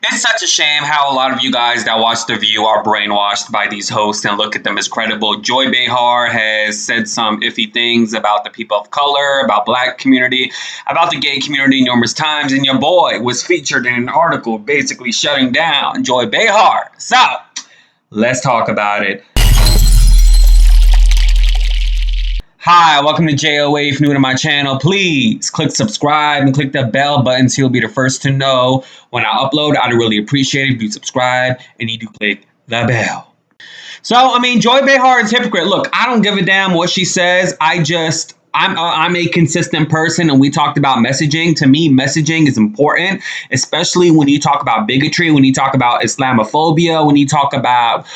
It's such a shame how a lot of you guys that watch The View are brainwashed by these hosts and look at them as credible. Joy Behar has said some iffy things about the people of color, about black community, about the gay community numerous times, and your boy was featured in an article basically shutting down Joy Behar. So, let's talk about it. Hi, welcome to JOA. If you're new to my channel, please click subscribe and click the bell button so you'll be the first to know when I upload. I'd really appreciate it if you subscribe and you do click the bell. So, Joy Behar is a hypocrite. Look, I don't give a damn what she says. I'm a consistent person, and we talked about messaging. To me, messaging is important, especially when you talk about bigotry, when you talk about Islamophobia, when you talk about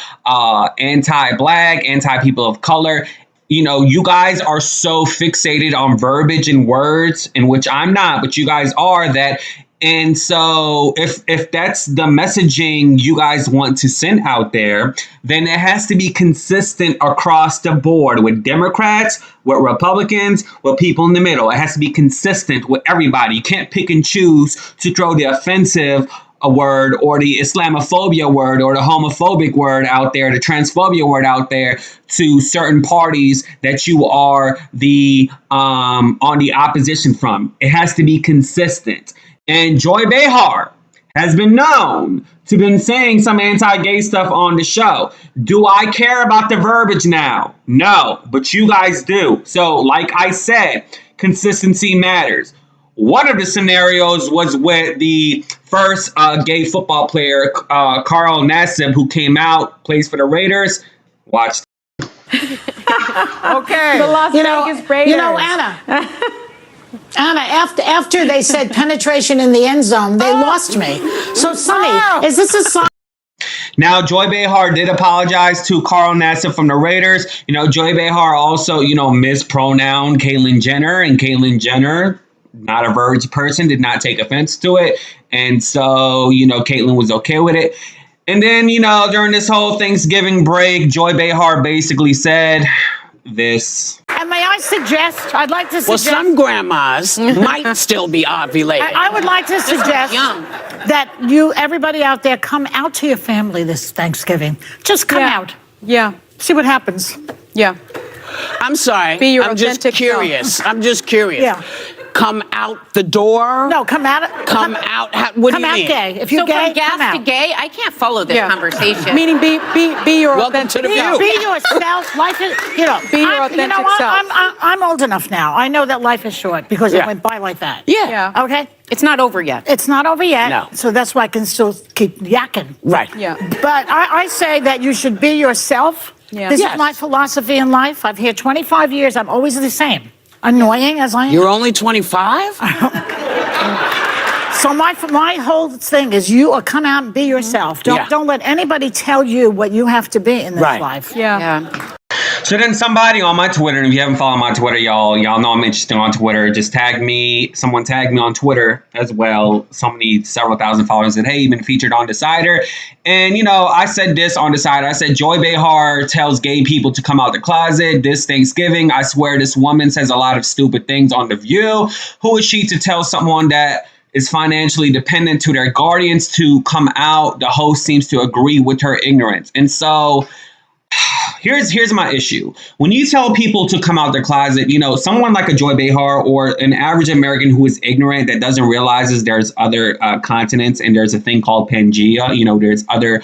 anti-black, anti-people of color. You know, you guys are so fixated on verbiage and words, in which I'm not, but you guys are that. And so if that's the messaging you guys want to send out there, then it has to be consistent across the board with Democrats, with Republicans, with people in the middle. It has to be consistent with everybody. You can't pick and choose to throw the offensive a word or the Islamophobia word or the homophobic word out there, the transphobia word out there to certain parties that you are the on the opposition from. It has to be consistent. And Joy Behar has been known to been saying some anti-gay stuff on the show. Do I care about the verbiage now? No, but you guys do. So like I said, consistency matters. One of the scenarios was with the first gay football player, Carl Nassib, who came out, plays for the Raiders. Watch. Okay. The Las Vegas Raiders. Anna, after they said penetration in the end zone, they lost me. So, Sonny, is this a sign? Now, Joy Behar did apologize to Carl Nassib from the Raiders. You know, Joy Behar also, mispronounced Caitlyn Jenner, and Caitlyn Jenner, not a virgin person, did not take offense to it. And so, Caitlyn was okay with it. And then, during this whole Thanksgiving break, Joy Behar basically said this. And may I suggest, I'd like to suggest. Well, some grandmas might still be ovulating. I would like to suggest that everybody out there, come out to your family this Thanksgiving. Just come out. Yeah. See what happens. Yeah. I'm sorry. Be your I'm just authentic curious. self. I'm just curious. Yeah. Come out the door? No, come out. Come out. What do you mean? Gay. If you're so gay, from gas come out. to gay, I can't follow this conversation. Meaning be your Welcome authentic to the self. View. Be yourself. Life is, Be your authentic self. I'm old enough now. I know that life is short because it went by like that. Yeah. Okay? It's not over yet. It's not over yet. No. So that's why I can still keep yakking. Right. Yeah. But I say that you should be yourself. Yeah. This Yes. is my philosophy in life. I've here 25 years. I'm always the same. Annoying as I am. You're only 25? So my whole thing is you come out and be yourself. Don't let anybody tell you what you have to be in this life. Yeah. So then somebody on my Twitter, and if you haven't followed my Twitter, y'all know I'm interested on Twitter. Just tag me. Someone tagged me on Twitter as well. Several thousand followers said, hey, you've been featured on Decider. And, I said this on Decider. I said, Joy Behar tells gay people to come out the closet this Thanksgiving. I swear this woman says a lot of stupid things on The View. Who is she to tell someone that is financially dependent to their guardians to come out? The host seems to agree with her ignorance. And so here's my issue. When you tell people to come out their closet, someone like a Joy Behar or an average American who is ignorant that doesn't realize there's other continents and there's a thing called Pangea, there's other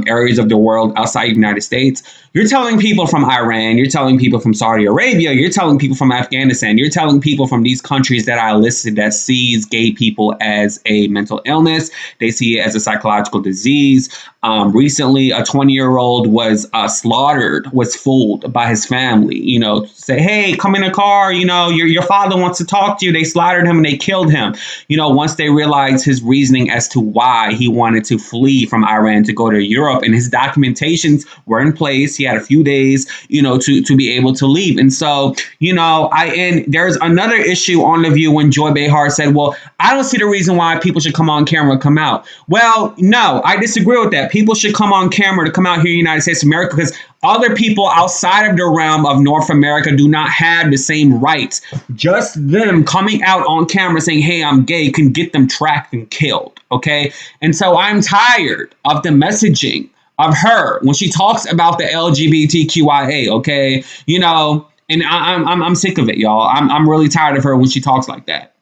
areas of the world outside the United States. You're telling people from Iran, you're telling people from Saudi Arabia, you're telling people from Afghanistan, you're telling people from these countries that I listed that sees gay people as a mental illness. They see it as a psychological disease. Recently, a 20-year-old was slaughtered, was fooled by his family, say, hey, come in a car, your father wants to talk to you. They slaughtered him and they killed him. Once they realized his reasoning as to why he wanted to flee from Iran to go to Europe, and his documentations were in place. He had a few days, to be able to leave. And so, and there's another issue on The View when Joy Behar said, well, I don't see the reason why people should come on camera, come out. Well, no, I disagree with that. People should come on camera to come out here in the United States of America because other people outside of the realm of North America do not have the same rights. Just them coming out on camera saying, hey, I'm gay, can get them tracked and killed, okay? And so I'm tired of the messaging of her when she talks about the LGBTQIA, okay? You know, and I'm sick of it, y'all. I'm really tired of her when she talks like that.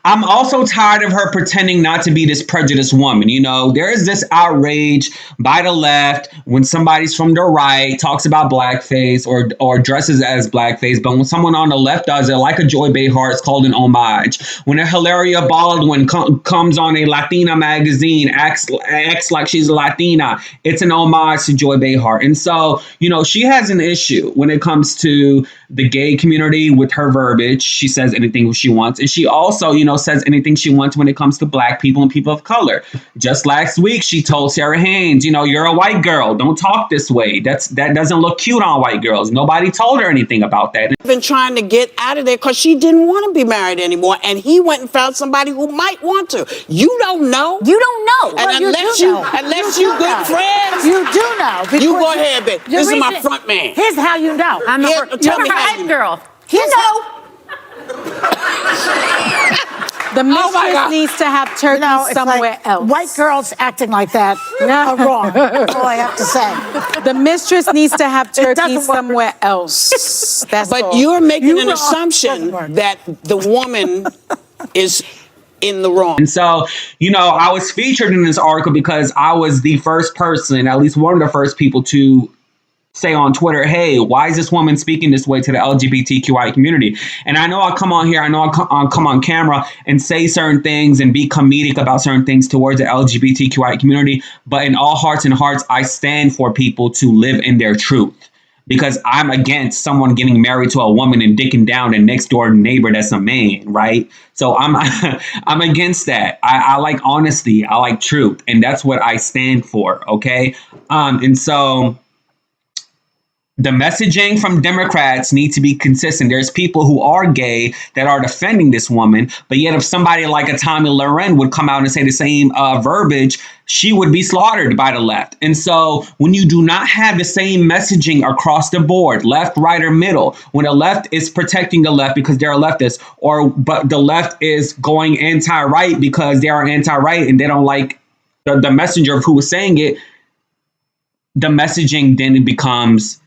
I'm also tired of her pretending not to be this prejudiced woman. You know, there is this outrage by the left when somebody's from the right talks about blackface or dresses as blackface. But when someone on the left does it, like a Joy Behar, it's called an homage. When a Hilaria Baldwin comes on a Latina magazine, acts like she's a Latina, it's an homage to Joy Behar. And so, you know, she has an issue when it comes to the gay community with her verbiage. She says anything she wants. And she also, you know, says anything she wants when it comes to black people and people of color. Just last week, she told Sarah Haynes, you know, you're a white girl. Don't talk this way. That doesn't look cute on white girls. Nobody told her anything about that. Been trying to get out of there because she didn't want to be married anymore, and he went and found somebody who might want to. You don't know. You don't know. And Well, unless you you, know. unless You you do good know. friends, You do know. you go ahead, babe. This is my reason- front man. Here's how you know. I'm Yeah, tell me a how you hype know. girl. Here's how- The mistress God. needs to have turkey No, it's somewhere like else. white girls acting like that are wrong. That's all I have to say. The mistress needs to have turkey doesn't work. somewhere else. That's But all. you're making You an wrong. assumption Doesn't work. that the woman is in the wrong. And so, you know, I was featured in this article because I was the first person, at least one of the first people to say on Twitter, hey, why is this woman speaking this way to the LGBTQI community? And I know I'll come on here, I know I'll come on camera and say certain things and be comedic about certain things towards the LGBTQI community. But in all hearts and hearts, I stand for people to live in their truth. Because I'm against someone getting married to a woman and dicking down the next door neighbor that's a man, right? So I'm I'm against that. I like honesty. I like truth. And that's what I stand for, okay? And so the messaging from Democrats need to be consistent. There's people who are gay that are defending this woman, but yet if somebody like a Tommy Loren would come out and say the same verbiage, she would be slaughtered by the left. And so when you do not have the same messaging across the board, left, right, or middle, when the left is protecting the left because they're a leftist, but the left is going anti-right because they are anti-right and they don't like the messenger of who was saying it, the messaging then becomes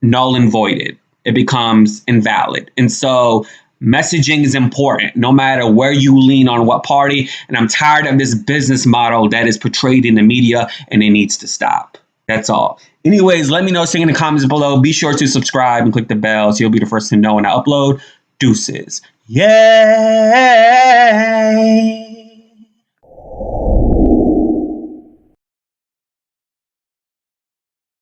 null and voided. It becomes invalid. And so messaging is important no matter where you lean on what party. And I'm tired of this business model that is portrayed in the media, and it needs to stop. That's all. Anyways, let me know in the comments below. Be sure to subscribe and click the bell so you'll be the first to know when I upload. Deuces. Yay!